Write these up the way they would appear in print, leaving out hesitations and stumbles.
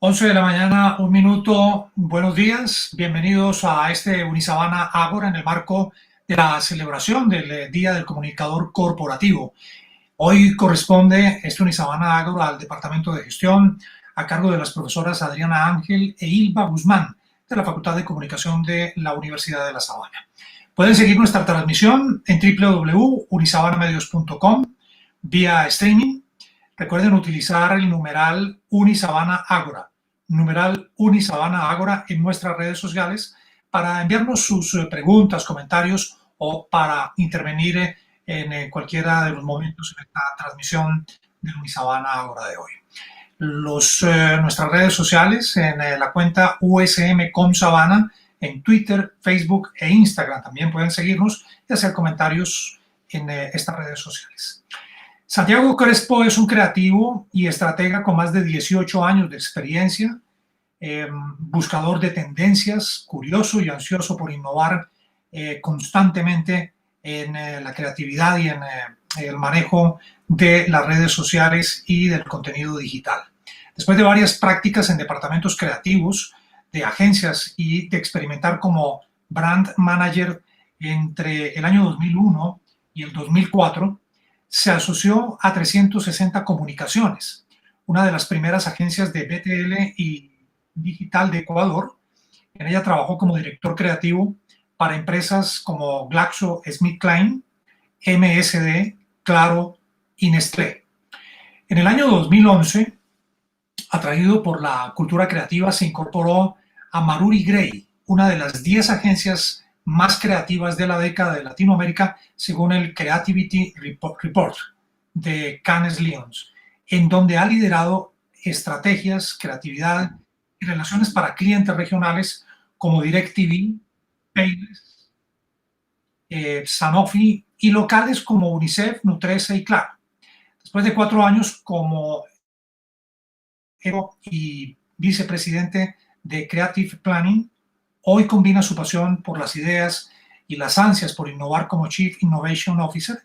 11 de la mañana, un minuto. Buenos días. Bienvenidos a este Unisabana Ágora en el marco de la celebración del Día del Comunicador Corporativo. Hoy corresponde este Unisabana Ágora al Departamento de Gestión a cargo de las profesoras Adriana Ángel e Ilva Guzmán de la Facultad de Comunicación de la Universidad de La Sabana. Pueden seguir nuestra transmisión en www.unisabanamedios.com vía streaming. Recuerden utilizar el numeral Unisabana Ágora en nuestras redes sociales para enviarnos sus preguntas, comentarios o para intervenir en cualquiera de los momentos en esta transmisión de Unisabana Ágora de hoy. Nuestras redes sociales en la cuenta USM.com/Sabana en Twitter, Facebook e Instagram. También pueden seguirnos y hacer comentarios en estas redes sociales. Santiago Crespo es un creativo y estratega con más de 18 años de experiencia, buscador de tendencias, curioso y ansioso por innovar constantemente en la creatividad y en el manejo de las redes sociales y del contenido digital. Después de varias prácticas en departamentos creativos de agencias y de experimentar como brand manager entre el año 2001 y el 2004, se asoció a 360 Comunicaciones, una de las primeras agencias de BTL y digital de Ecuador. En ella trabajó como director creativo para empresas como GlaxoSmithKline, MSD, Claro y Nestlé. En el año 2011, atraído por la cultura creativa, se incorporó a Maruri Gray, una de las 10 agencias más creativas de la década de Latinoamérica, según el Creativity Report de Cannes Lions, en donde ha liderado estrategias, creatividad y relaciones para clientes regionales como DirecTV, Payless, Sanofi y locales como UNICEF, Nutresa y Claro. Después de 4 años como y vicepresidente de Creative Planning, hoy combina su pasión por las ideas y las ansias por innovar como Chief Innovation Officer.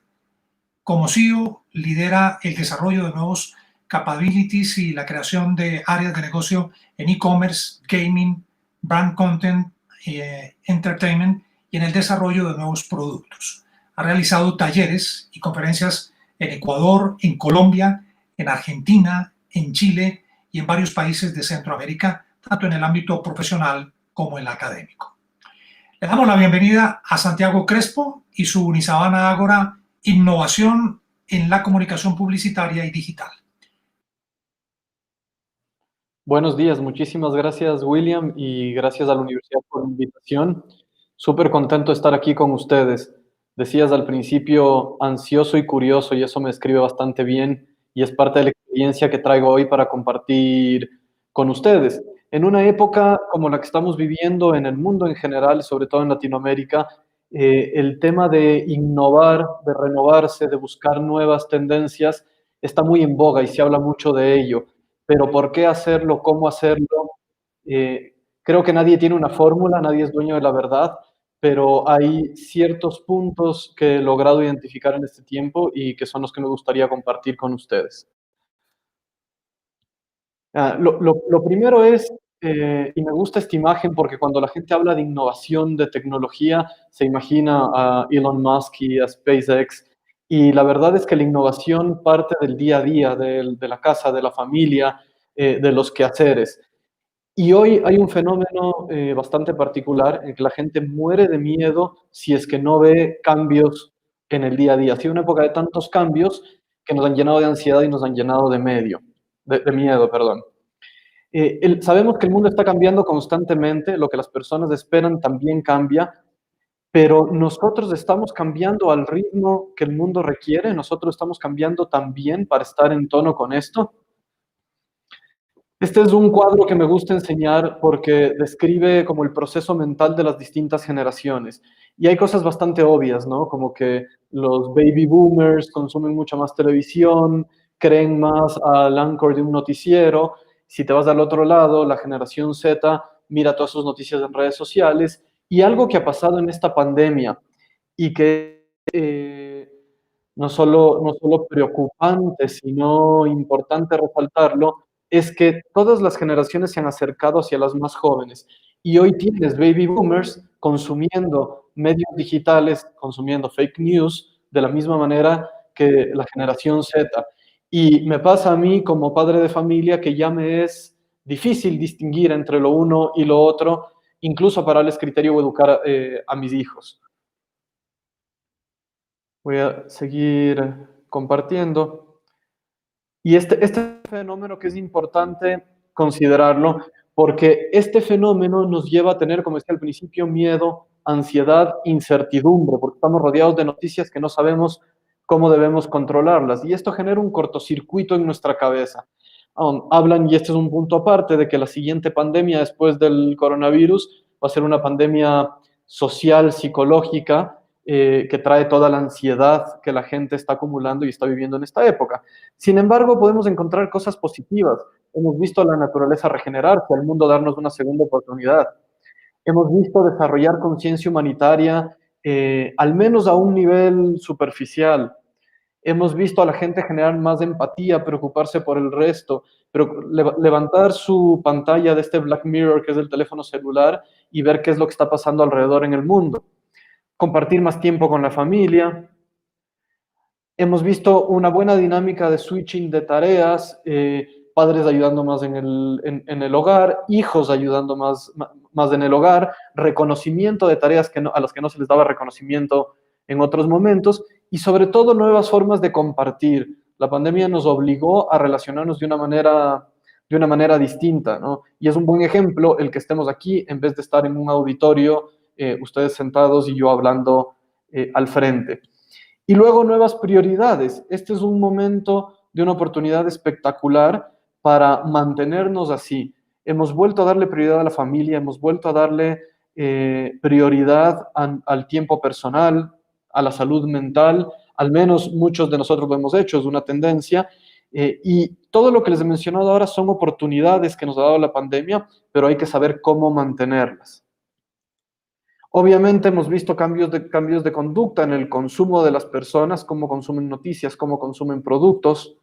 Como CEO, lidera el desarrollo de nuevos capabilities y la creación de áreas de negocio en e-commerce, gaming, brand content, entertainment y en el desarrollo de nuevos productos. Ha realizado talleres y conferencias en Ecuador, en Colombia, en Argentina, en Chile y en varios países de Centroamérica, tanto en el ámbito profesional como en el académico. Le damos la bienvenida a Santiago Crespo y su Unisabana Ágora, innovación en la comunicación publicitaria y digital. Buenos días, muchísimas gracias William y gracias a la universidad por la invitación. Súper contento de estar aquí con ustedes. Decías al principio ansioso y curioso y eso me escribe bastante bien y es parte de la experiencia que traigo hoy para compartir con ustedes. En una época como la que estamos viviendo en el mundo en general, sobre todo en Latinoamérica, el tema de innovar, de renovarse, de buscar nuevas tendencias está muy en boga y se habla mucho de ello. Pero ¿por qué hacerlo? ¿Cómo hacerlo? Creo que nadie tiene una fórmula, nadie es dueño de la verdad, pero hay ciertos puntos que he logrado identificar en este tiempo y que son los que me gustaría compartir con ustedes. Lo primero es, y me gusta esta imagen porque cuando la gente habla de innovación, de tecnología, se imagina a Elon Musk y a SpaceX, y la verdad es que la innovación parte del día a día, de la casa, de la familia, de los quehaceres. Y hoy hay un fenómeno bastante particular en que la gente muere de miedo si es que no ve cambios en el día a día. Ha sido una época de tantos cambios que nos han llenado de ansiedad y nos han llenado de miedo, perdón. Sabemos que el mundo está cambiando constantemente, lo que las personas esperan también cambia, pero nosotros estamos cambiando al ritmo que el mundo requiere, nosotros estamos cambiando también para estar en tono con esto. Este es un cuadro que me gusta enseñar porque describe como el proceso mental de las distintas generaciones. Y hay cosas bastante obvias, ¿no? Como que los baby boomers consumen mucha más televisión, creen más al anchor de un noticiero. Si te vas al otro lado, la generación Z mira todas sus noticias en redes sociales. Y algo que ha pasado en esta pandemia y que no solo preocupante, sino importante resaltarlo, es que todas las generaciones se han acercado hacia las más jóvenes. Y hoy tienes baby boomers consumiendo medios digitales, consumiendo fake news, de la misma manera que la generación Z. Y me pasa a mí como padre de familia que ya me es difícil distinguir entre lo uno y lo otro, incluso para darles criterio o educar a mis hijos. Voy a seguir compartiendo. Y este fenómeno que es importante considerarlo, porque este fenómeno nos lleva a tener, como decía al principio, miedo, ansiedad, incertidumbre, porque estamos rodeados de noticias que no sabemos cómo debemos controlarlas. Y esto genera un cortocircuito en nuestra cabeza. Hablan, y este es un punto aparte, de que la siguiente pandemia después del coronavirus va a ser una pandemia social, psicológica, que trae toda la ansiedad que la gente está acumulando y está viviendo en esta época. Sin embargo, podemos encontrar cosas positivas. Hemos visto a la naturaleza regenerarse, al mundo darnos una segunda oportunidad. Hemos visto desarrollar conciencia humanitaria, al menos a un nivel superficial. Hemos visto a la gente generar más empatía, preocuparse por el resto, pero levantar su pantalla de este Black Mirror, que es el teléfono celular, y ver qué es lo que está pasando alrededor en el mundo. Compartir más tiempo con la familia. Hemos visto una buena dinámica de switching de tareas, padres ayudando más en el hogar, hijos ayudando más en el hogar, reconocimiento de tareas a las que no se les daba reconocimiento en otros momentos, y sobre todo nuevas formas de compartir. La pandemia nos obligó a relacionarnos de una manera distinta, ¿no? Y es un buen ejemplo el que estemos aquí en vez de estar en un auditorio, ustedes sentados y yo hablando al frente. Y luego nuevas prioridades. Este es un momento de una oportunidad espectacular para mantenernos así. Hemos vuelto a darle prioridad a la familia, hemos vuelto a darle prioridad al tiempo personal, a la salud mental. Al menos muchos de nosotros lo hemos hecho, es una tendencia. Y todo lo que les he mencionado ahora son oportunidades que nos ha dado la pandemia, pero hay que saber cómo mantenerlas. Obviamente hemos visto cambios de conducta en el consumo de las personas, cómo consumen noticias, cómo consumen productos,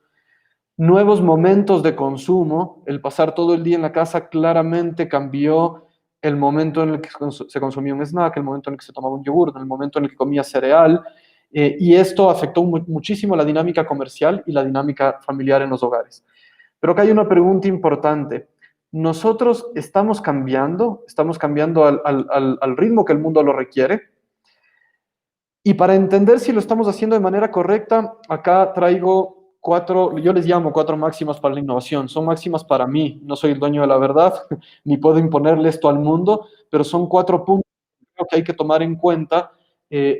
nuevos momentos de consumo. El pasar todo el día en la casa claramente cambió el momento en el que se consumía un snack, el momento en el que se tomaba un yogur, el momento en el que comía cereal, y esto afectó muchísimo la dinámica comercial y la dinámica familiar en los hogares. Pero acá hay una pregunta importante. Nosotros estamos cambiando al ritmo que el mundo lo requiere. Y para entender si lo estamos haciendo de manera correcta, acá traigo yo les llamo 4 máximas para la innovación. Son máximas para mí, no soy el dueño de la verdad, ni puedo imponerle esto al mundo, pero son 4 puntos que hay que tomar en cuenta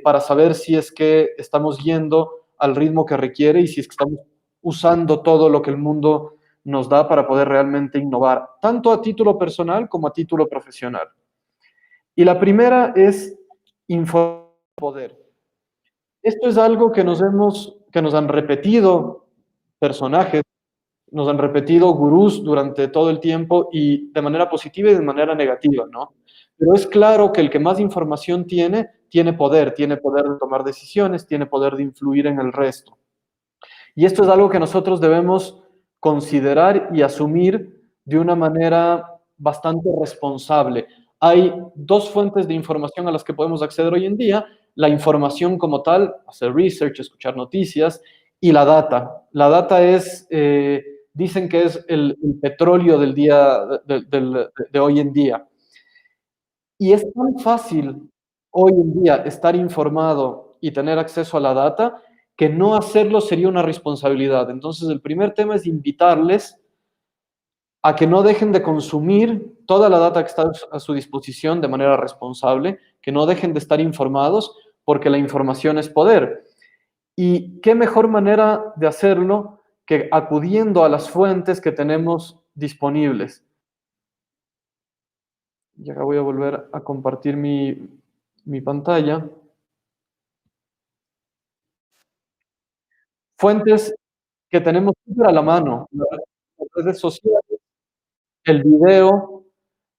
para saber si es que estamos yendo al ritmo que requiere y si es que estamos usando todo lo que el mundo nos da para poder realmente innovar, tanto a título personal como a título profesional. Y la primera es informar poder. Esto es algo que nos han repetido personajes, nos han repetido gurús durante todo el tiempo y de manera positiva y de manera negativa, ¿no? Pero es claro que el que más información tiene poder de tomar decisiones, tiene poder de influir en el resto. Y esto es algo que nosotros debemos considerar y asumir de una manera bastante responsable. Hay 2 fuentes de información a las que podemos acceder hoy en día: la información como tal, hacer research, escuchar noticias, y la data. La data dicen que es el petróleo del día, de hoy en día. Y es tan fácil hoy en día estar informado y tener acceso a la data que no hacerlo sería una responsabilidad. Entonces, el primer tema es invitarles a que no dejen de consumir toda la data que está a su disposición de manera responsable, que no dejen de estar informados, porque la información es poder. Y qué mejor manera de hacerlo que acudiendo a las fuentes que tenemos disponibles. Y acá voy a volver a compartir mi pantalla. Fuentes que tenemos súper a la mano: las redes sociales, el video,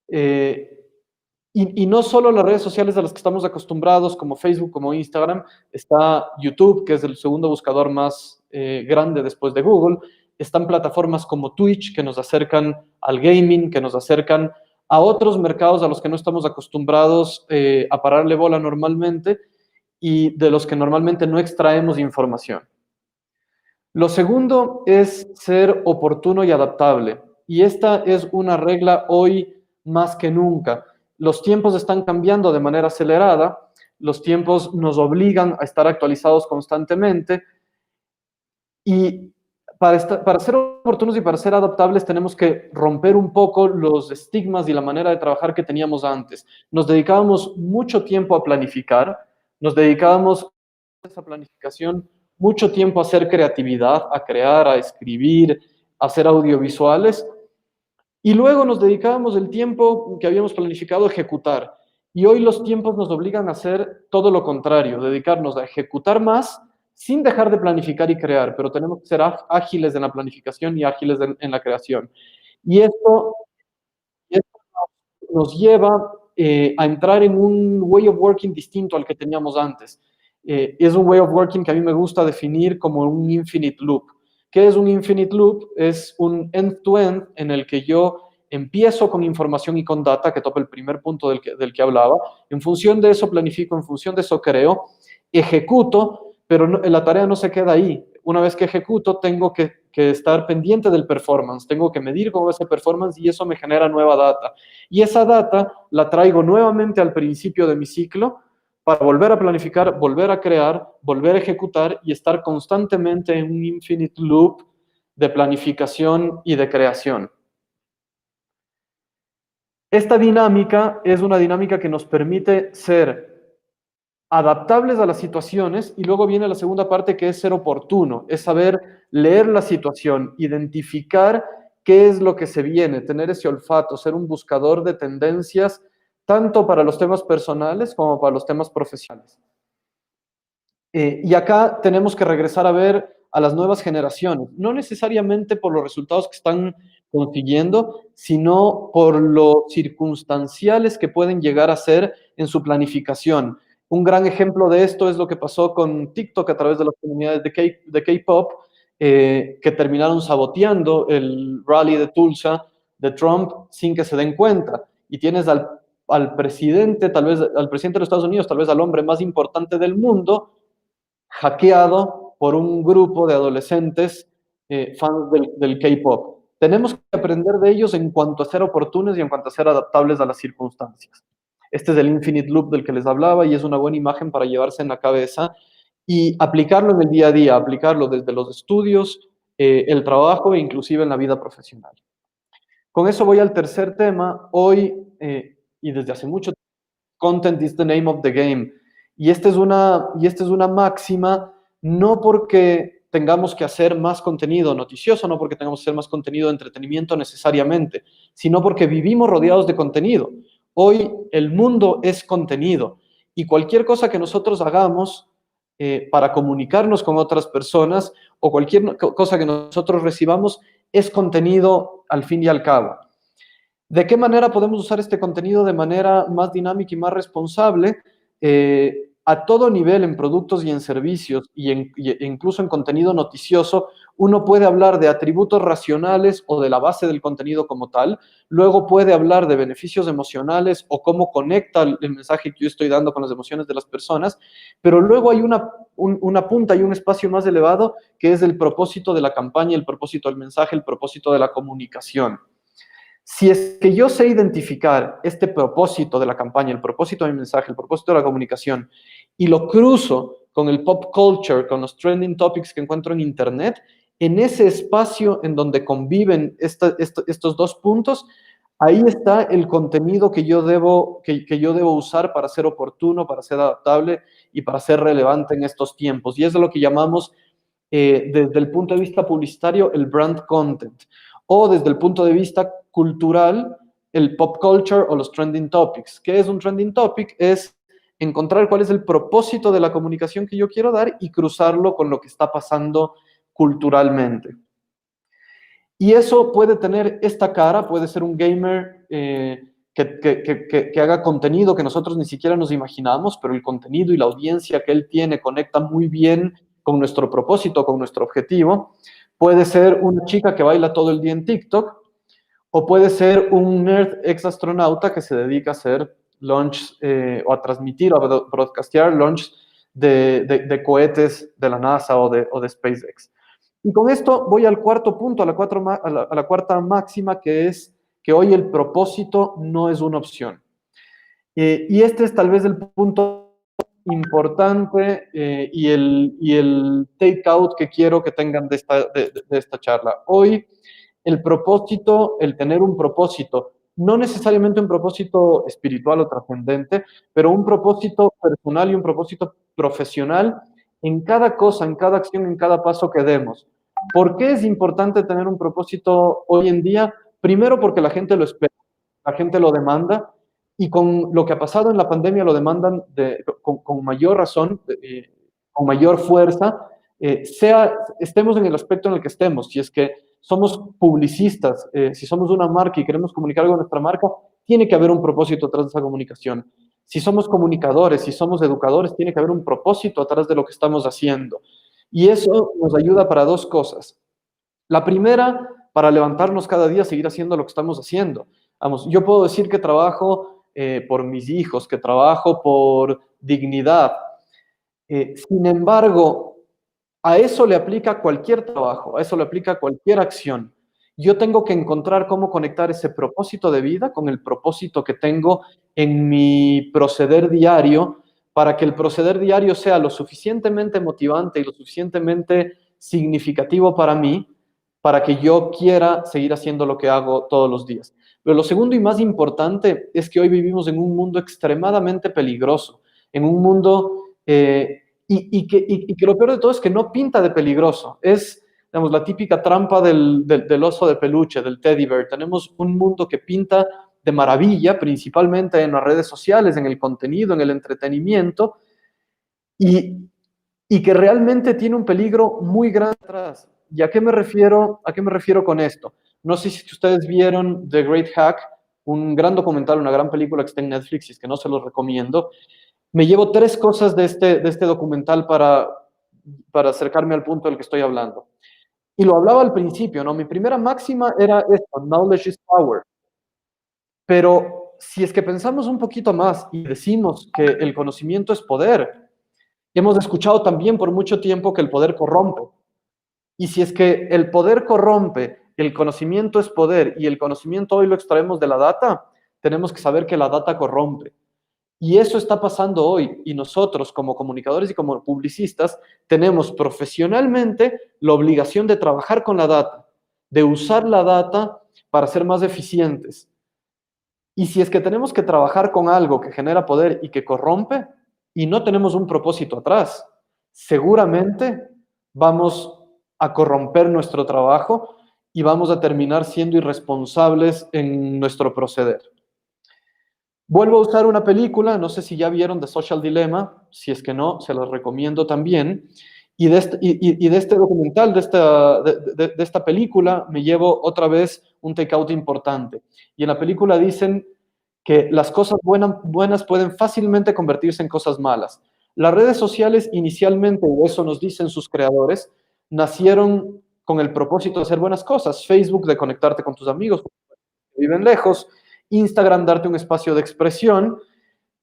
y no solo las redes sociales a las que estamos acostumbrados, como Facebook, como Instagram. Está YouTube, que es el segundo buscador más grande después de Google. están plataformas como Twitch que nos acercan al gaming, que nos acercan a otros mercados a los que no estamos acostumbrados a pararle bola normalmente y de los que normalmente no extraemos información. Lo segundo es ser oportuno y adaptable. Y esta es una regla hoy más que nunca. Los tiempos están cambiando de manera acelerada, los tiempos nos obligan a estar actualizados constantemente y para ser oportunos y para ser adaptables tenemos que romper un poco los estigmas y la manera de trabajar que teníamos antes. Nos dedicábamos mucho tiempo a planificar, nos dedicábamos a esa planificación mucho tiempo a hacer creatividad, a crear, a escribir, a hacer audiovisuales, y luego nos dedicábamos el tiempo que habíamos planificado a ejecutar. Y hoy los tiempos nos obligan a hacer todo lo contrario, dedicarnos a ejecutar más sin dejar de planificar y crear, pero tenemos que ser ágiles en la planificación y ágiles en la creación. Y esto nos lleva a entrar en un way of working distinto al que teníamos antes. Es un way of working que a mí me gusta definir como un infinite loop. ¿Qué es un infinite loop? Es un end-to-end en el que yo empiezo con información y con data, que topa el primer punto del que hablaba. En función de eso planifico, en función de eso creo, ejecuto, pero la tarea no se queda ahí. Una vez que ejecuto, tengo que estar pendiente del performance, tengo que medir cómo va ese performance y eso me genera nueva data. Y esa data la traigo nuevamente al principio de mi ciclo para volver a planificar, volver a crear, volver a ejecutar y estar constantemente en un infinite loop de planificación y de creación. Esta dinámica es una dinámica que nos permite ser adaptables a las situaciones y luego viene la segunda parte que es ser oportuno, es saber leer la situación, identificar qué es lo que se viene, tener ese olfato, ser un buscador de tendencias tanto para los temas personales como para los temas profesionales. Y acá tenemos que regresar a ver a las nuevas generaciones, no necesariamente por los resultados que están consiguiendo, sino por lo circunstanciales que pueden llegar a ser en su planificación. Un gran ejemplo de esto es lo que pasó con TikTok a través de las comunidades de K-pop, que terminaron saboteando el rally de Tulsa de Trump sin que se den cuenta. Y tienes al presidente, tal vez al presidente de los Estados Unidos, tal vez al hombre más importante del mundo, hackeado por un grupo de adolescentes fans del K-pop. Tenemos que aprender de ellos en cuanto a ser oportunos y en cuanto a ser adaptables a las circunstancias. Este es el infinite loop del que les hablaba y es una buena imagen para llevarse en la cabeza y aplicarlo en el día a día, aplicarlo desde los estudios, el trabajo e inclusive en la vida profesional. Con eso voy al tercer tema. Hoy, y desde hace mucho tiempo, content is the name of the game. Y esta es una máxima, no porque tengamos que hacer más contenido noticioso, no porque tengamos que hacer más contenido de entretenimiento necesariamente, sino porque vivimos rodeados de contenido. Hoy el mundo es contenido y cualquier cosa que nosotros hagamos para comunicarnos con otras personas o cualquier cosa que nosotros recibamos es contenido al fin y al cabo. ¿De qué manera podemos usar este contenido de manera más dinámica y más responsable? A todo nivel, en productos y en servicios, e incluso en contenido noticioso, uno puede hablar de atributos racionales o de la base del contenido como tal, luego puede hablar de beneficios emocionales o cómo conecta el mensaje que yo estoy dando con las emociones de las personas, pero luego hay una punta y un espacio más elevado que es el propósito de la campaña, el propósito del mensaje, el propósito de la comunicación. Si es que yo sé identificar este propósito de la campaña, el propósito de mi mensaje, el propósito de la comunicación, y lo cruzo con el pop culture, con los trending topics que encuentro en Internet, en ese espacio en donde conviven estos dos puntos, ahí está el contenido que yo debo usar para ser oportuno, para ser adaptable y para ser relevante en estos tiempos. Y es lo que llamamos, desde el punto de vista publicitario, el brand content. O desde el punto de vista cultural, el pop culture o los trending topics. ¿Qué es un trending topic? Es encontrar cuál es el propósito de la comunicación que yo quiero dar y cruzarlo con lo que está pasando culturalmente. Y eso puede tener esta cara, puede ser un gamer que haga contenido que nosotros ni siquiera nos imaginamos, pero el contenido y la audiencia que él tiene conecta muy bien con nuestro propósito, con nuestro objetivo. Puede ser una chica que baila todo el día en TikTok, o puede ser un nerd ex astronauta que se dedica a hacer launch o a transmitir o a broadcastear launch de cohetes de la NASA o de SpaceX. Y con esto voy al cuarto punto, a la cuarta máxima, que es que hoy el propósito no es una opción. Y este es tal vez el punto importante y el take out que quiero que tengan de esta charla. Hoy el propósito, el tener un propósito, no necesariamente un propósito espiritual o trascendente, pero un propósito personal y un propósito profesional en cada cosa, en cada acción, en cada paso que demos. ¿Por qué es importante tener un propósito hoy en día? Primero porque la gente lo espera, la gente lo demanda, y con lo que ha pasado en la pandemia lo demandan con mayor razón, con mayor fuerza, estemos en el aspecto en el que estemos. Si es que somos publicistas, si somos una marca y queremos comunicar algo de nuestra marca, tiene que haber un propósito atrás de esa comunicación. Si somos comunicadores, si somos educadores, tiene que haber un propósito atrás de lo que estamos haciendo. Y eso nos ayuda para dos cosas. La primera, para levantarnos cada día, seguir haciendo lo que estamos haciendo. Vamos, yo puedo decir que trabajo por mis hijos, que trabajo por dignidad. Sin embargo, a eso le aplica cualquier trabajo, a eso le aplica cualquier acción. Yo tengo que encontrar cómo conectar ese propósito de vida con el propósito que tengo en mi proceder diario, para que el proceder diario sea lo suficientemente motivante y lo suficientemente significativo para mí, para que yo quiera seguir haciendo lo que hago todos los días. Pero lo segundo y más importante es que hoy vivimos en un mundo extremadamente peligroso, en un mundo y que lo peor de todo es que no pinta de peligroso. Es, digamos, la típica trampa del oso de peluche, del teddy bear. Tenemos un mundo que pinta de maravilla, principalmente en las redes sociales, en el contenido, en el entretenimiento, y que realmente tiene un peligro muy grande atrás. ¿Y a qué me refiero con esto? No sé si ustedes vieron The Great Hack, un gran documental, una gran película que está en Netflix, y es que no se los recomiendo. Me llevo tres cosas de este documental para acercarme al punto del que estoy hablando. Y lo hablaba al principio, ¿no? Mi primera máxima era esto: knowledge is power. Pero si es que pensamos un poquito más y decimos que el conocimiento es poder, hemos escuchado también por mucho tiempo que el poder corrompe. Y si es que el poder corrompe, el conocimiento es poder, y el conocimiento hoy lo extraemos de la data, tenemos que saber que la data corrompe. Y eso está pasando hoy, y nosotros como comunicadores y como publicistas tenemos profesionalmente la obligación de trabajar con la data, de usar la data para ser más eficientes. Y si es que tenemos que trabajar con algo que genera poder y que corrompe, y no tenemos un propósito atrás, seguramente vamos a corromper nuestro trabajo y vamos a terminar siendo irresponsables en nuestro proceder. Vuelvo a usar una película, no sé si ya vieron The Social Dilemma, si es que no, se los recomiendo también. Y de este documental, de esta película, me llevo otra vez un takeout importante. Y en la película dicen que las cosas buenas pueden fácilmente convertirse en cosas malas. Las redes sociales inicialmente, o eso nos dicen sus creadores, nacieron con el propósito de hacer buenas cosas. Facebook, de conectarte con tus amigos que viven lejos. Instagram, darte un espacio de expresión,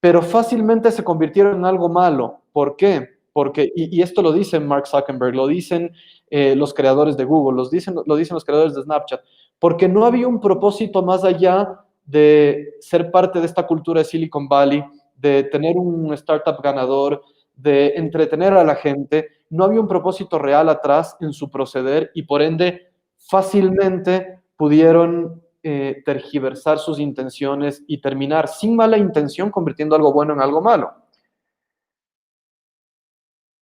pero fácilmente se convirtieron en algo malo. ¿Por qué? Porque, y esto lo dicen Mark Zuckerberg, lo dicen los creadores de Google, lo dicen los creadores de Snapchat, porque no había un propósito más allá de ser parte de esta cultura de Silicon Valley, de tener un startup ganador, de entretener a la gente. No había un propósito real atrás en su proceder, y por ende fácilmente pudieron tergiversar sus intenciones y terminar sin mala intención convirtiendo algo bueno en algo malo.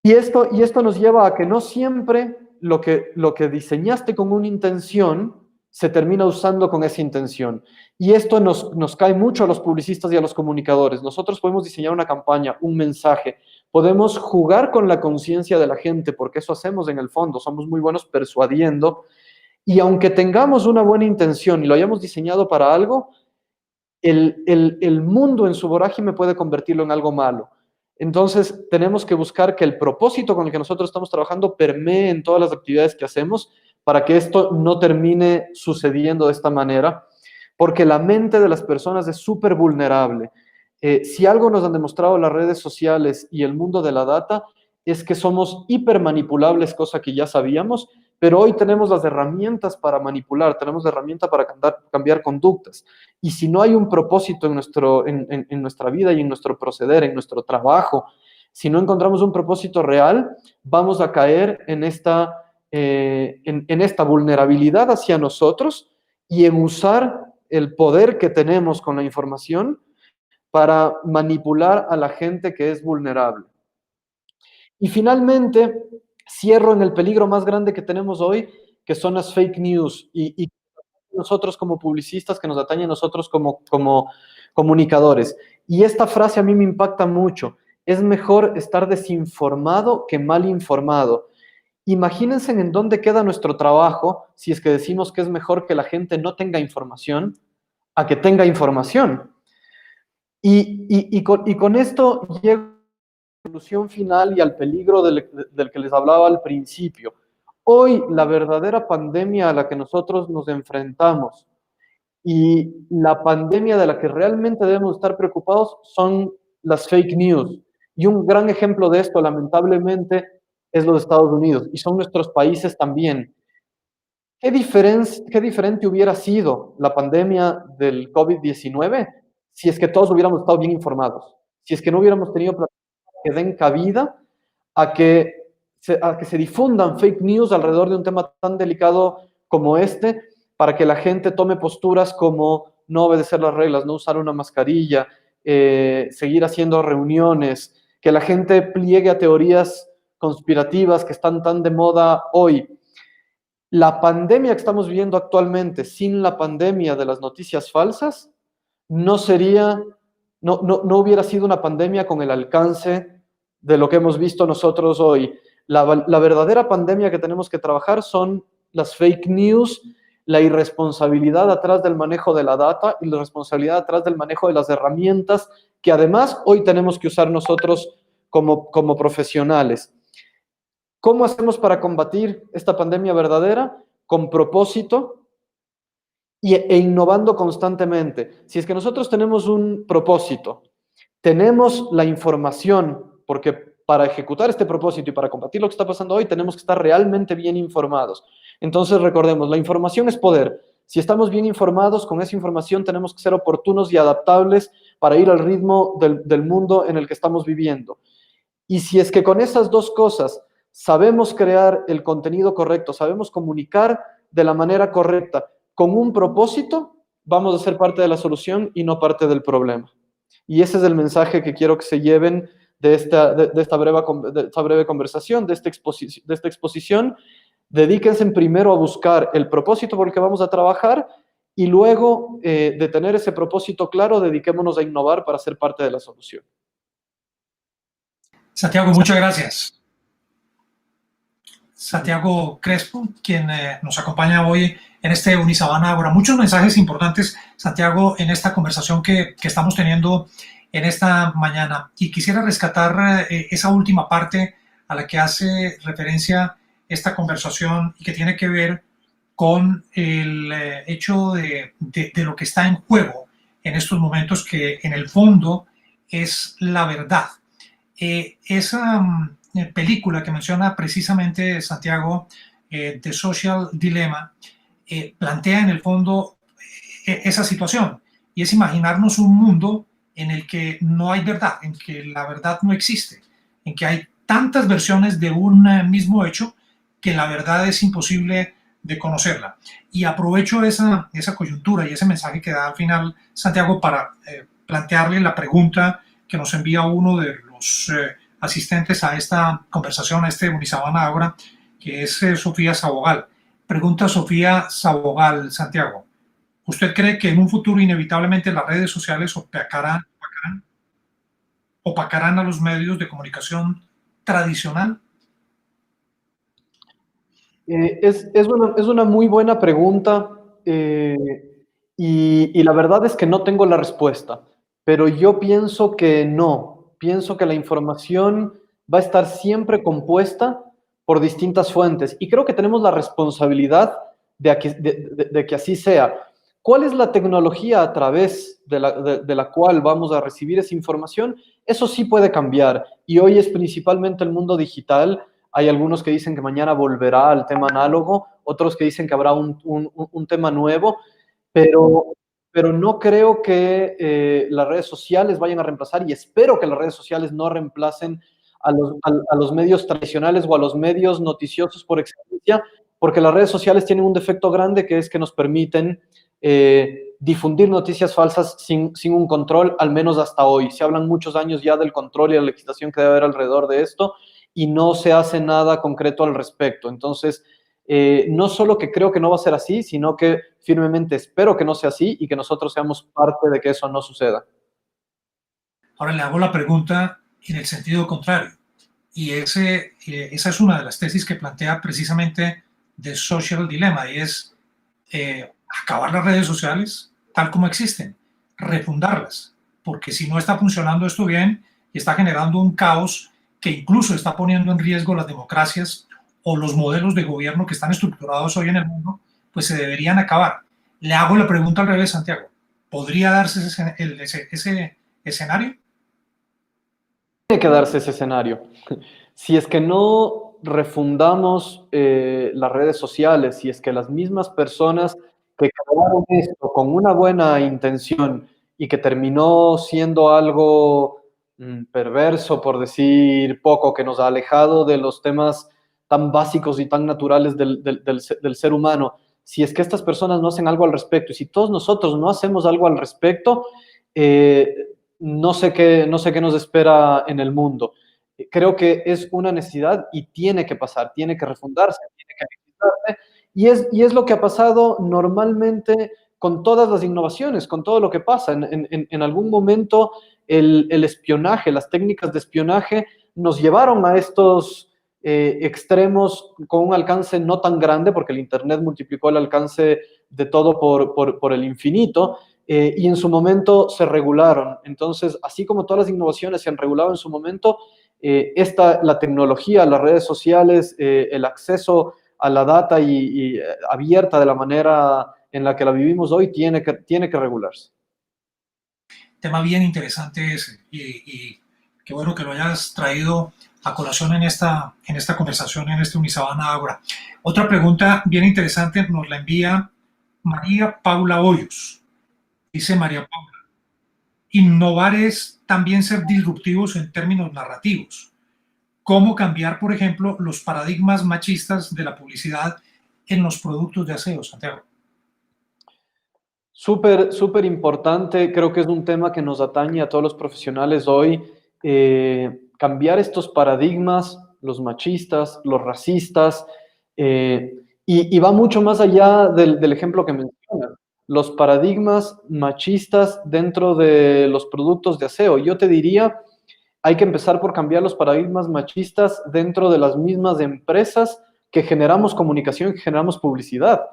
Y esto nos lleva a que no siempre lo que diseñaste con una intención se termina usando con esa intención. Y esto nos cae mucho a los publicistas y a los comunicadores. Nosotros podemos diseñar una campaña, un mensaje, podemos jugar con la conciencia de la gente, porque eso hacemos en el fondo, somos muy buenos persuadiendo. Y aunque tengamos una buena intención y lo hayamos diseñado para algo, el mundo en su vorágine puede convertirlo en algo malo. Entonces, tenemos que buscar que el propósito con el que nosotros estamos trabajando permee en todas las actividades que hacemos, para que esto no termine sucediendo de esta manera, porque la mente de las personas es súper vulnerable. Si algo nos han demostrado las redes sociales y el mundo de la data, es que somos hipermanipulables, cosa que ya sabíamos, pero hoy tenemos las herramientas para manipular, tenemos la herramienta para cambiar conductas. Y si no hay un propósito en nuestra vida y en nuestro proceder, en nuestro trabajo, si no encontramos un propósito real, vamos a caer en esta vulnerabilidad hacia nosotros y en usar el poder que tenemos con la información para manipular a la gente que es vulnerable. Y finalmente, cierro en el peligro más grande que tenemos hoy, que son las fake news, y nosotros como publicistas, que nos atañe a nosotros como comunicadores. Y esta frase a mí me impacta mucho. Es mejor estar desinformado que mal informado. Imagínense en dónde queda nuestro trabajo si es que decimos que es mejor que la gente no tenga información a que tenga información. Y con esto llego a la solución final y al peligro del que les hablaba al principio. Hoy la verdadera pandemia a la que nosotros nos enfrentamos y la pandemia de la que realmente debemos estar preocupados son las fake news. Y un gran ejemplo de esto, lamentablemente, es los Estados Unidos y son nuestros países también. ¿Qué diferente hubiera sido la pandemia del COVID-19 si es que todos hubiéramos estado bien informados? Si es que no hubiéramos tenido plataformas que den cabida a que se difundan fake news alrededor de un tema tan delicado como este, para que la gente tome posturas como no obedecer las reglas, no usar una mascarilla, seguir haciendo reuniones, que la gente pliegue a teorías conspirativas que están tan de moda hoy. La pandemia que estamos viviendo actualmente, sin la pandemia de las noticias falsas, no hubiera sido una pandemia con el alcance de lo que hemos visto nosotros hoy. La verdadera pandemia que tenemos que trabajar son las fake news, la irresponsabilidad atrás del manejo de la data y la responsabilidad atrás del manejo de las herramientas que además hoy tenemos que usar nosotros como profesionales. ¿Cómo hacemos para combatir esta pandemia verdadera? Con propósito e innovando constantemente. Si es que nosotros tenemos un propósito, tenemos la información, porque para ejecutar este propósito y para combatir lo que está pasando hoy, tenemos que estar realmente bien informados. Entonces, recordemos, la información es poder. Si estamos bien informados, con esa información tenemos que ser oportunos y adaptables para ir al ritmo del mundo en el que estamos viviendo. Y si es que con esas dos cosas sabemos crear el contenido correcto, sabemos comunicar de la manera correcta, con un propósito, vamos a ser parte de la solución y no parte del problema. Y ese es el mensaje que quiero que se lleven de esta breve conversación, de esta exposición. Dedíquense primero a buscar el propósito por el que vamos a trabajar y luego de tener ese propósito claro, dediquémonos a innovar para ser parte de la solución. Santiago, muchas gracias. Santiago Crespo, quien nos acompaña hoy en este Unisabana Ágora. Muchos mensajes importantes, Santiago, en esta conversación que estamos teniendo en esta mañana. Y quisiera rescatar esa última parte a la que hace referencia esta conversación y que tiene que ver con el hecho de lo que está en juego en estos momentos, que en el fondo es la verdad. Esa película que menciona precisamente Santiago, The Social Dilemma, plantea en el fondo esa situación, y es imaginarnos un mundo en el que no hay verdad, en que la verdad no existe, en que hay tantas versiones de un mismo hecho que la verdad es imposible de conocerla. Y aprovecho esa coyuntura y ese mensaje que da al final Santiago para plantearle la pregunta que nos envía uno de los asistentes a esta conversación, a este Unisabana Ágora, que es Sofía Sabogal. Pregunta Sofía Sabogal, Santiago: ¿usted cree que en un futuro inevitablemente las redes sociales opacarán a los medios de comunicación tradicional? Es una muy buena pregunta y la verdad es que no tengo la respuesta, pero yo pienso que no. Pienso que la información va a estar siempre compuesta por distintas fuentes. Y creo que tenemos la responsabilidad de que así sea. ¿Cuál es la tecnología a través de la cual vamos a recibir esa información? Eso sí puede cambiar. Y hoy es principalmente el mundo digital. Hay algunos que dicen que mañana volverá al tema análogo, otros que dicen que habrá un tema nuevo, pero, pero no creo que las redes sociales vayan a reemplazar, y espero que las redes sociales no reemplacen a los medios tradicionales o a los medios noticiosos por excelencia, porque las redes sociales tienen un defecto grande, que es que nos permiten difundir noticias falsas sin un control, al menos hasta hoy. Se hablan muchos años ya del control y la legislación que debe haber alrededor de esto, y no se hace nada concreto al respecto. Entonces, no solo que creo que no va a ser así, sino que firmemente espero que no sea así y que nosotros seamos parte de que eso no suceda. Ahora le hago la pregunta en el sentido contrario. Y esa es una de las tesis que plantea precisamente The Social Dilemma, y es acabar las redes sociales tal como existen, refundarlas, porque si no está funcionando esto bien y está generando un caos que incluso está poniendo en riesgo las democracias o los modelos de gobierno que están estructurados hoy en el mundo, pues se deberían acabar. Le hago la pregunta al revés, Santiago. ¿Podría darse ese escenario? Tiene que darse ese escenario. Si es que no refundamos las redes sociales, si es que las mismas personas que crearon esto con una buena intención y que terminó siendo algo perverso, por decir poco, que nos ha alejado de los temas tan básicos y tan naturales del ser humano, si es que estas personas no hacen algo al respecto, y si todos nosotros no hacemos algo al respecto, eh, no sé qué nos espera en el mundo. Creo que es una necesidad y tiene que pasar, tiene que refundarse, tiene que actualizarse, y es lo que ha pasado normalmente con todas las innovaciones, con todo lo que pasa. En algún momento el espionaje, las técnicas de espionaje nos llevaron a estos extremos con un alcance no tan grande, porque el Internet multiplicó el alcance de todo por el infinito, y en su momento se regularon. Entonces, así como todas las innovaciones se han regulado en su momento, la tecnología, las redes sociales, el acceso a la data y abierta de la manera en la que la vivimos hoy tiene que regularse. Tema bien interesante ese, y qué bueno que lo hayas traído a colación en esta conversación, en este Unisabana Ágora. Otra pregunta bien interesante nos la envía María Paula Hoyos. Dice María Paula, innovar es también ser disruptivos en términos narrativos. ¿Cómo cambiar, por ejemplo, los paradigmas machistas de la publicidad en los productos de aseo, Santiago? Súper importante, creo que es un tema que nos atañe a todos los profesionales hoy, cambiar estos paradigmas, los machistas, los racistas, y va mucho más allá del ejemplo que mencionas, los paradigmas machistas dentro de los productos de aseo. Yo te diría, hay que empezar por cambiar los paradigmas machistas dentro de las mismas empresas que generamos comunicación, que generamos publicidad.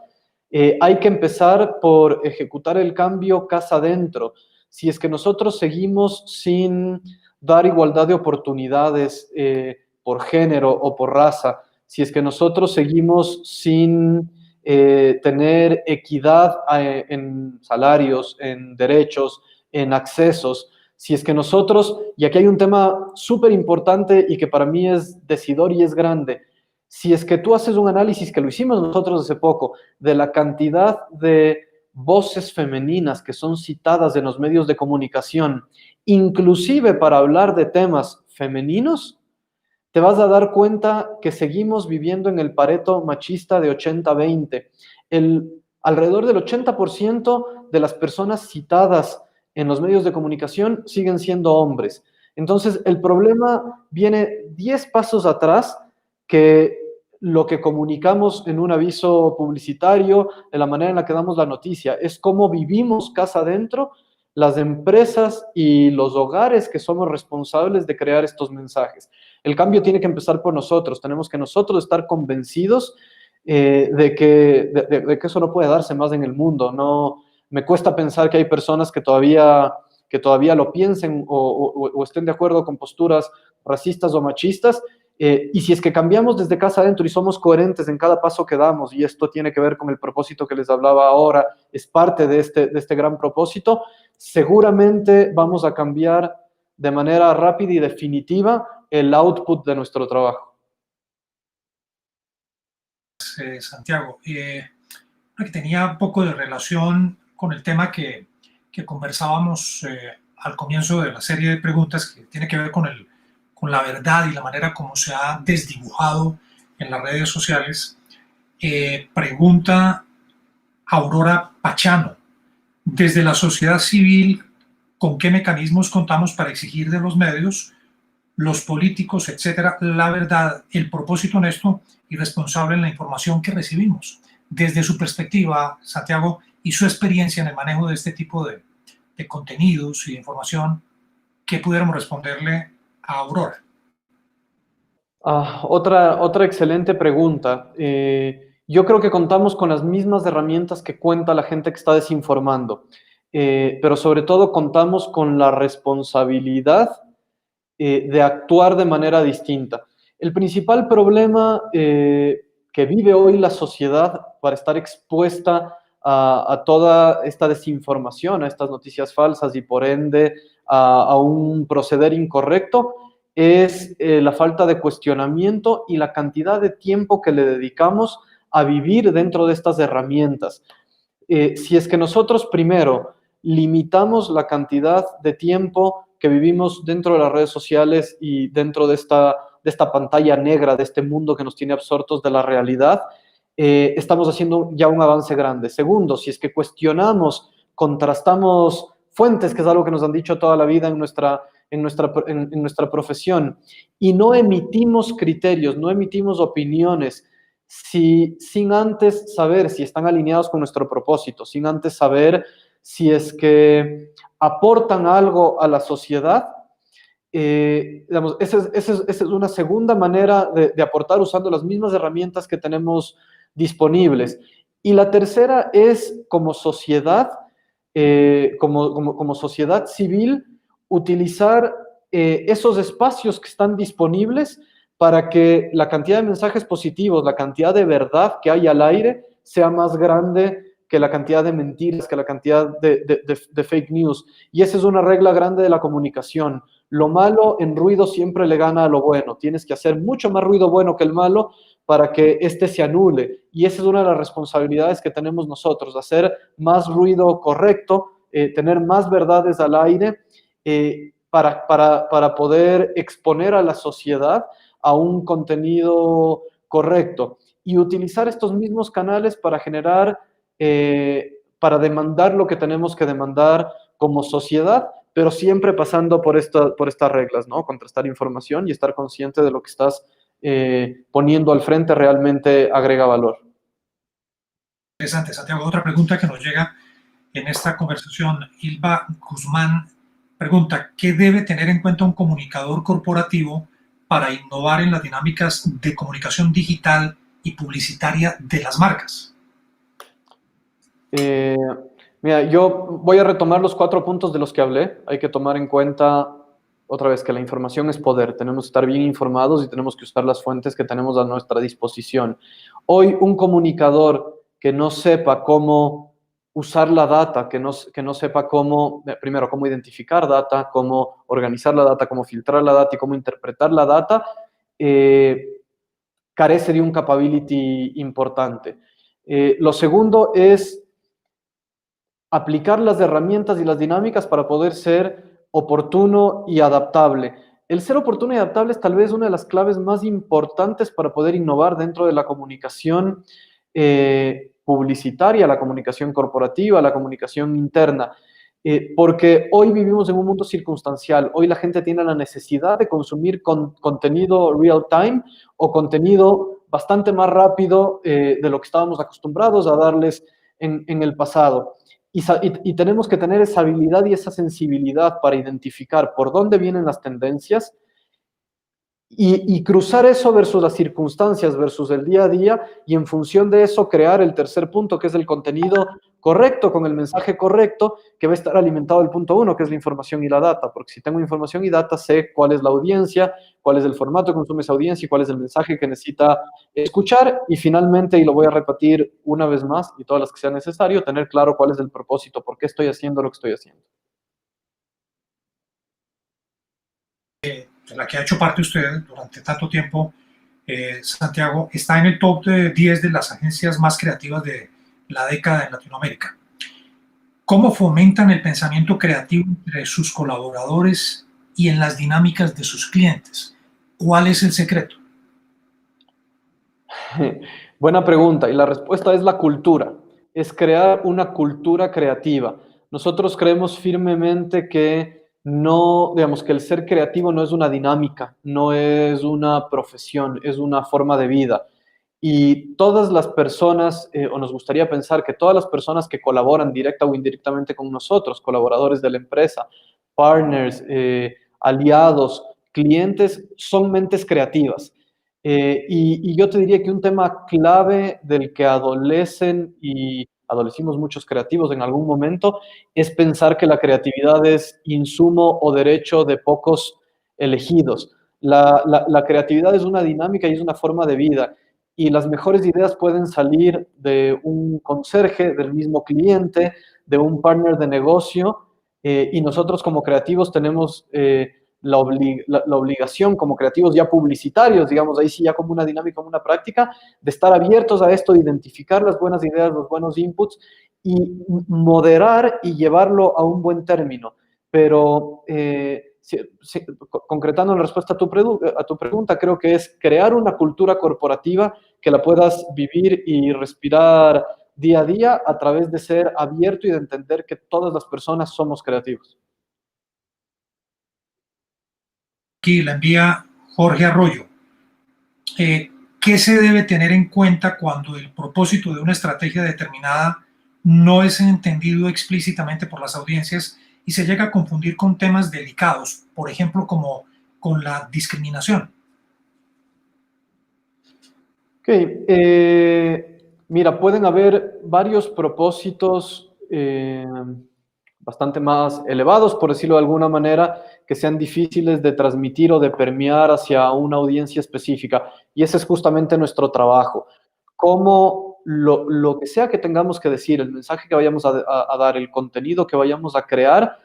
Hay que empezar por ejecutar el cambio casa adentro. Si es que nosotros seguimos sin dar igualdad de oportunidades por género o por raza, si es que nosotros seguimos sin tener equidad en salarios, en derechos, en accesos, si es que nosotros, y aquí hay un tema súper importante y que para mí es decidor y es grande, si es que tú haces un análisis, que lo hicimos nosotros hace poco, de la cantidad de voces femeninas que son citadas en los medios de comunicación, inclusive para hablar de temas femeninos, te vas a dar cuenta que seguimos viviendo en el Pareto machista de 80-20. Alrededor del 80% de las personas citadas en los medios de comunicación siguen siendo hombres. Entonces, el problema viene 10 pasos atrás, que lo que comunicamos en un aviso publicitario, de la manera en la que damos la noticia, es cómo vivimos casa adentro las empresas y los hogares que somos responsables de crear estos mensajes. El cambio tiene que empezar por nosotros. Tenemos que nosotros estar convencidos de que eso no puede darse más en el mundo. No, me cuesta pensar que hay personas que todavía lo piensen o estén de acuerdo con posturas racistas o machistas, Y si es que cambiamos desde casa adentro y somos coherentes en cada paso que damos, y esto tiene que ver con el propósito que les hablaba ahora, es parte de este gran propósito, seguramente vamos a cambiar de manera rápida y definitiva el output de nuestro trabajo. Santiago, que tenía un poco de relación con el tema que conversábamos al comienzo de la serie de preguntas, que tiene que ver con la verdad y la manera como se ha desdibujado en las redes sociales. Pregunta Aurora Pachano: desde la sociedad civil, ¿con qué mecanismos contamos para exigir de los medios, los políticos, etcétera, la verdad, el propósito honesto y responsable en la información que recibimos? Desde su perspectiva, Santiago, y su experiencia en el manejo de este tipo de contenidos y de información, ¿qué pudiéramos responderle a Aurora? Otra excelente pregunta. Yo creo que contamos con las mismas herramientas que cuenta la gente que está desinformando, pero sobre todo contamos con la responsabilidad de actuar de manera distinta. El principal problema que vive hoy la sociedad para estar expuesta a toda esta desinformación, a estas noticias falsas y por ende a un proceder incorrecto, es la falta de cuestionamiento y la cantidad de tiempo que le dedicamos a vivir dentro de estas herramientas. Si es que nosotros primero limitamos la cantidad de tiempo que vivimos dentro de las redes sociales y dentro de esta pantalla negra, de este mundo que nos tiene absortos de la realidad, estamos haciendo ya un avance grande. Segundo, si es que cuestionamos, contrastamos fuentes, que es algo que nos han dicho toda la vida en nuestra profesión, y no emitimos criterios, no emitimos opiniones, sin antes saber si están alineados con nuestro propósito, sin antes saber si es que aportan algo a la sociedad. Digamos, esa es una segunda manera de aportar usando las mismas herramientas que tenemos disponibles. Y la tercera es como sociedad, como sociedad civil, utilizar esos espacios que están disponibles para que la cantidad de mensajes positivos, la cantidad de verdad que hay al aire sea más grande que la cantidad de mentiras, que la cantidad de fake news. Y esa es una regla grande de la comunicación. Lo malo en ruido siempre le gana a lo bueno. Tienes que hacer mucho más ruido bueno que el malo para que este se anule. Y esa es una de las responsabilidades que tenemos nosotros, hacer más ruido correcto, tener más verdades al aire, para poder exponer a la sociedad a un contenido correcto y utilizar estos mismos canales para generar, para demandar lo que tenemos que demandar como sociedad, pero siempre pasando por estas reglas, ¿no? Contrastar información y estar consciente de lo que estás poniendo al frente realmente agrega valor. Interesante, Santiago. Otra pregunta que nos llega en esta conversación, Ilva Guzmán pregunta: ¿qué debe tener en cuenta un comunicador corporativo para innovar en las dinámicas de comunicación digital y publicitaria de las marcas? Mira, yo voy a retomar los 4 puntos de los que hablé. Hay que tomar en cuenta, otra vez, que la información es poder. Tenemos que estar bien informados y tenemos que usar las fuentes que tenemos a nuestra disposición. Hoy, un comunicador que no sepa cómo usar la data, que no sepa primero, cómo identificar data, cómo organizar la data, cómo filtrar la data y cómo interpretar la data, carece de un capability importante. Lo segundo es aplicar las herramientas y las dinámicas para poder ser oportuno y adaptable. El ser oportuno y adaptable es tal vez una de las claves más importantes para poder innovar dentro de la comunicación publicitaria, la comunicación corporativa, la comunicación interna. Porque hoy vivimos en un mundo circunstancial. Hoy la gente tiene la necesidad de consumir contenido real time o contenido bastante más rápido de lo que estábamos acostumbrados a darles en el pasado. Y tenemos que tener esa habilidad y esa sensibilidad para identificar por dónde vienen las tendencias y cruzar eso versus las circunstancias, versus el día a día, y en función de eso crear el tercer punto, que es el contenido correcto, con el mensaje correcto, que va a estar alimentado del punto uno, que es la información y la data, porque si tengo información y data, sé cuál es la audiencia, cuál es el formato que consume esa audiencia y cuál es el mensaje que necesita escuchar, y finalmente, y lo voy a repetir una vez más y todas las que sea necesario, tener claro cuál es el propósito, por qué estoy haciendo lo que estoy haciendo. De la que ha hecho parte usted durante tanto tiempo, Santiago, está en el top de 10 de las agencias más creativas de la década en Latinoamérica. ¿Cómo fomentan el pensamiento creativo entre sus colaboradores y en las dinámicas de sus clientes? ¿Cuál es el secreto? Buena pregunta, y la respuesta es la cultura, es crear una cultura creativa. Nosotros creemos firmemente que no, digamos, que el ser creativo no es una dinámica, no es una profesión, es una forma de vida. Y todas las personas, o nos gustaría pensar que todas las personas que colaboran directa o indirectamente con nosotros, colaboradores de la empresa, partners, aliados, clientes, son mentes creativas. Y yo te diría que un tema clave del que adolecen y adolecimos muchos creativos en algún momento es pensar que la creatividad es insumo o derecho de pocos elegidos. La creatividad es una dinámica y es una forma de vida. Y las mejores ideas pueden salir de un conserje, del mismo cliente, de un partner de negocio. Y nosotros como creativos tenemos la obligación como creativos ya publicitarios, digamos, ahí sí ya como una dinámica, como una práctica, de estar abiertos a esto, de identificar las buenas ideas, los buenos inputs y moderar y llevarlo a un buen término. Pero concretando en respuesta a tu pregunta, creo que es crear una cultura corporativa que la puedas vivir y respirar día a día a través de ser abierto y de entender que todas las personas somos creativos. Aquí la envía Jorge Arroyo. ¿Qué se debe tener en cuenta cuando el propósito de una estrategia determinada no es entendido explícitamente por las audiencias y se llega a confundir con temas delicados, por ejemplo, como con la discriminación? Ok, mira, pueden haber varios propósitos bastante más elevados, por decirlo de alguna manera, que sean difíciles de transmitir o de permear hacia una audiencia específica. Y ese es justamente nuestro trabajo. Cómo lo que sea que tengamos que decir, el mensaje que vayamos a dar, el contenido que vayamos a crear,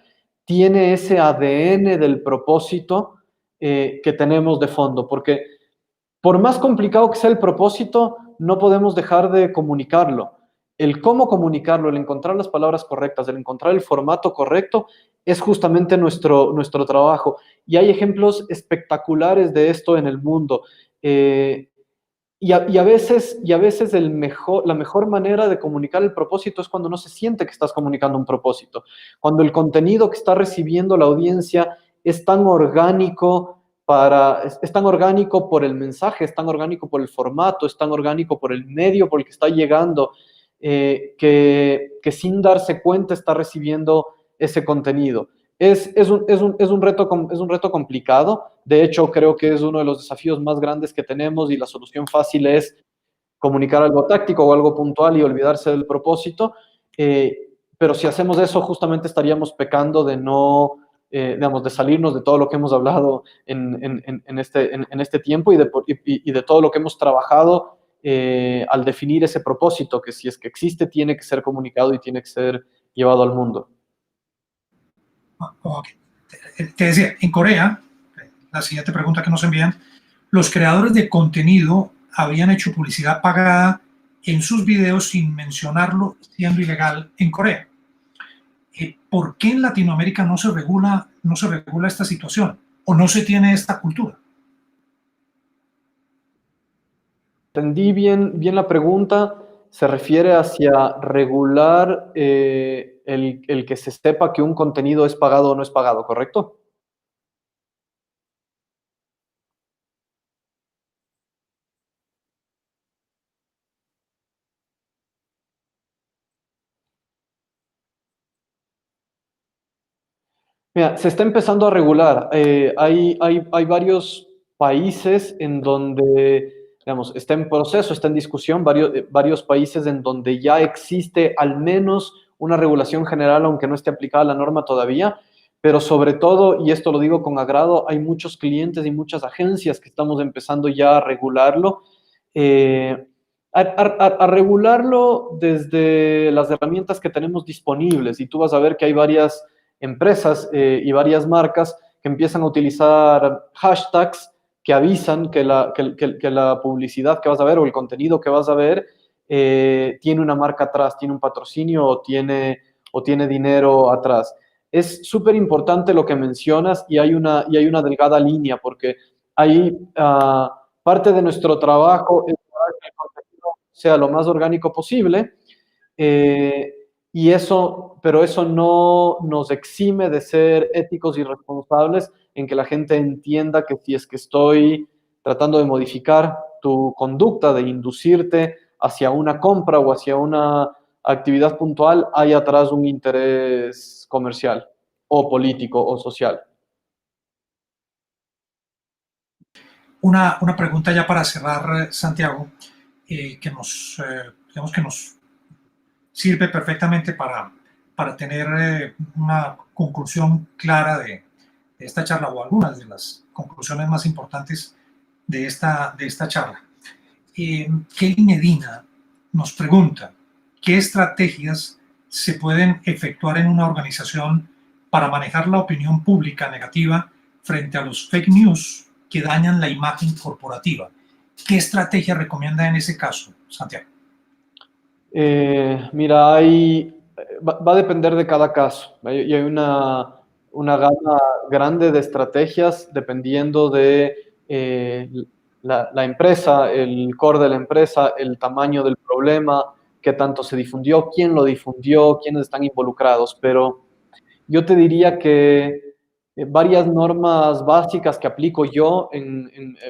tiene ese ADN del propósito que tenemos de fondo, porque por más complicado que sea el propósito, no podemos dejar de comunicarlo. El cómo comunicarlo, el encontrar las palabras correctas, el encontrar el formato correcto, es justamente nuestro trabajo. Y hay ejemplos espectaculares de esto en el mundo. Y a veces la mejor manera de comunicar el propósito es cuando no se siente que estás comunicando un propósito. Cuando el contenido que está recibiendo la audiencia es tan orgánico es tan orgánico por el mensaje, es tan orgánico por el formato, es tan orgánico por el medio por el que está llegando, que sin darse cuenta está recibiendo ese contenido. Es un reto complicado. De hecho, creo que es uno de los desafíos más grandes que tenemos y la solución fácil es comunicar algo táctico o algo puntual y olvidarse del propósito. Pero si hacemos eso, justamente estaríamos pecando de no, digamos, de salirnos de todo lo que hemos hablado en este tiempo y de todo lo que hemos trabajado al definir ese propósito, que si es que existe, tiene que ser comunicado y tiene que ser llevado al mundo. Okay. Te decía, en Corea, la siguiente pregunta que nos envían, los creadores de contenido habían hecho publicidad pagada en sus videos sin mencionarlo, siendo ilegal en Corea. ¿Por qué en Latinoamérica no se regula esta situación o no se tiene esta cultura? Entendí bien la pregunta. Se refiere hacia regular el que se sepa que un contenido es pagado o no es pagado, ¿correcto? Mira, se está empezando a regular. Hay varios países en donde digamos, está en proceso, está en discusión varios países en donde ya existe al menos una regulación general, aunque no esté aplicada la norma todavía, pero sobre todo, y esto lo digo con agrado, hay muchos clientes y muchas agencias que estamos empezando ya a regularlo. A regularlo desde las herramientas que tenemos disponibles, y tú vas a ver que hay varias empresas y varias marcas que empiezan a utilizar hashtags que avisan que la publicidad que vas a ver o el contenido que vas a ver tiene una marca atrás, tiene un patrocinio o tiene dinero atrás. Es súper importante lo que mencionas y hay una delgada línea porque hay parte de nuestro trabajo es que el contenido sea lo más orgánico posible. eh, pero eso no nos exime de ser éticos y responsables en que la gente entienda que si es que estoy tratando de modificar tu conducta, de inducirte hacia una compra o hacia una actividad puntual, hay atrás un interés comercial o político o social. Una pregunta ya para cerrar, Santiago, digamos que nos sirve perfectamente para tener una conclusión clara de esta charla o algunas de las conclusiones más importantes de esta charla. Kelly Medina nos pregunta, ¿qué estrategias se pueden efectuar en una organización para manejar la opinión pública negativa frente a los fake news que dañan la imagen corporativa? ¿Qué estrategia recomienda en ese caso, Santiago? Mira, va a depender de cada caso. Y hay una gama grande de estrategias dependiendo de la empresa, el core de la empresa, el tamaño del problema, qué tanto se difundió, quién lo difundió, quiénes están involucrados. Pero yo te diría que varias normas básicas que aplico yo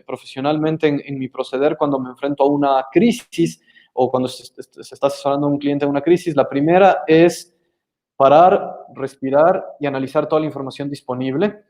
profesionalmente en mi proceder cuando me enfrento a una crisis o cuando se está asesorando a un cliente en una crisis. La primera es parar, respirar y analizar toda la información disponible.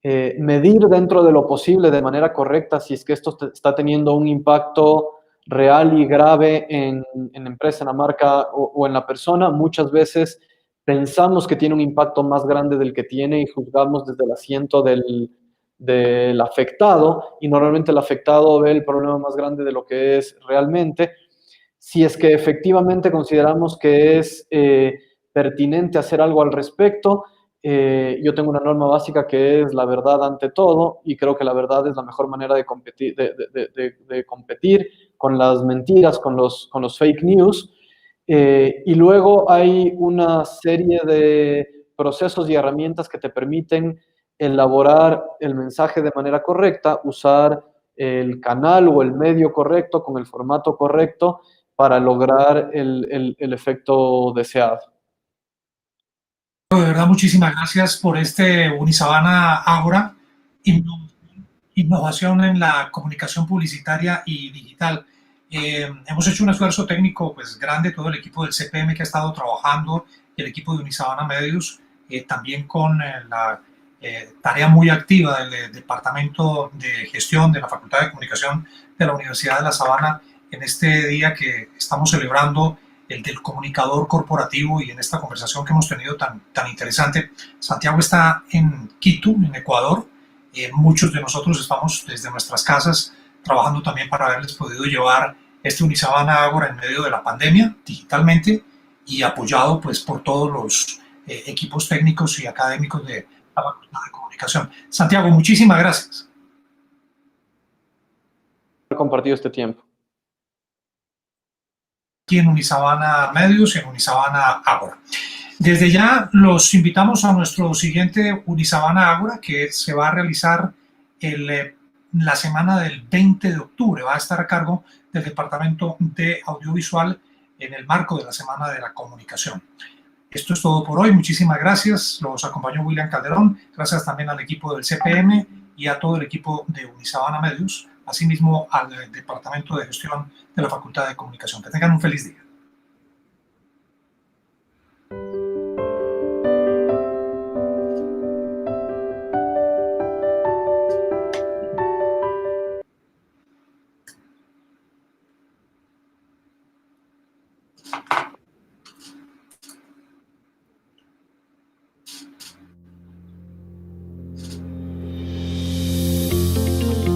Medir dentro de lo posible de manera correcta si es que esto está teniendo un impacto real y grave en la empresa, en la marca o en la persona. Muchas veces pensamos que tiene un impacto más grande del que tiene y juzgamos desde el asiento del afectado, y normalmente el afectado ve el problema más grande de lo que es realmente. Si es que efectivamente consideramos que es pertinente hacer algo al respecto, yo tengo una norma básica que es la verdad ante todo, y creo que la verdad es la mejor manera de competir, de competir con las mentiras, con los fake news. Y luego hay una serie de procesos y herramientas que te permiten elaborar el mensaje de manera correcta, usar el canal o el medio correcto con el formato correcto para lograr el efecto deseado. De verdad, muchísimas gracias por este Unisabana Ágora, innovación en la comunicación publicitaria y digital. Hemos hecho un esfuerzo técnico pues grande, todo el equipo del CPM que ha estado trabajando, y el equipo de Unisabana Medios, también con la tarea muy activa del Departamento de Gestión de la Facultad de Comunicación de la Universidad de La Sabana, en este día que estamos celebrando el del comunicador corporativo, y en esta conversación que hemos tenido tan interesante. Santiago está en Quito, en Ecuador. Muchos de nosotros estamos desde nuestras casas trabajando también para haberles podido llevar este Unisabana Ágora en medio de la pandemia, digitalmente, y apoyado pues por todos los equipos técnicos y académicos de la Facultad de Comunicación. Santiago, muchísimas gracias Por compartido este tiempo. Aquí en Unisabana Medios y en Unisabana Ágora. Desde ya los invitamos a nuestro siguiente Unisabana Ágora, que se va a realizar la semana del 20 de octubre. Va a estar a cargo del Departamento de Audiovisual en el marco de la Semana de la Comunicación. Esto es todo por hoy. Muchísimas gracias. Los acompañó William Calderón. Gracias también al equipo del CPM y a todo el equipo de Unisabana Medios, asimismo al Departamento de Gestión de la Facultad de Comunicación. Que tengan un feliz día.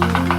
Chao.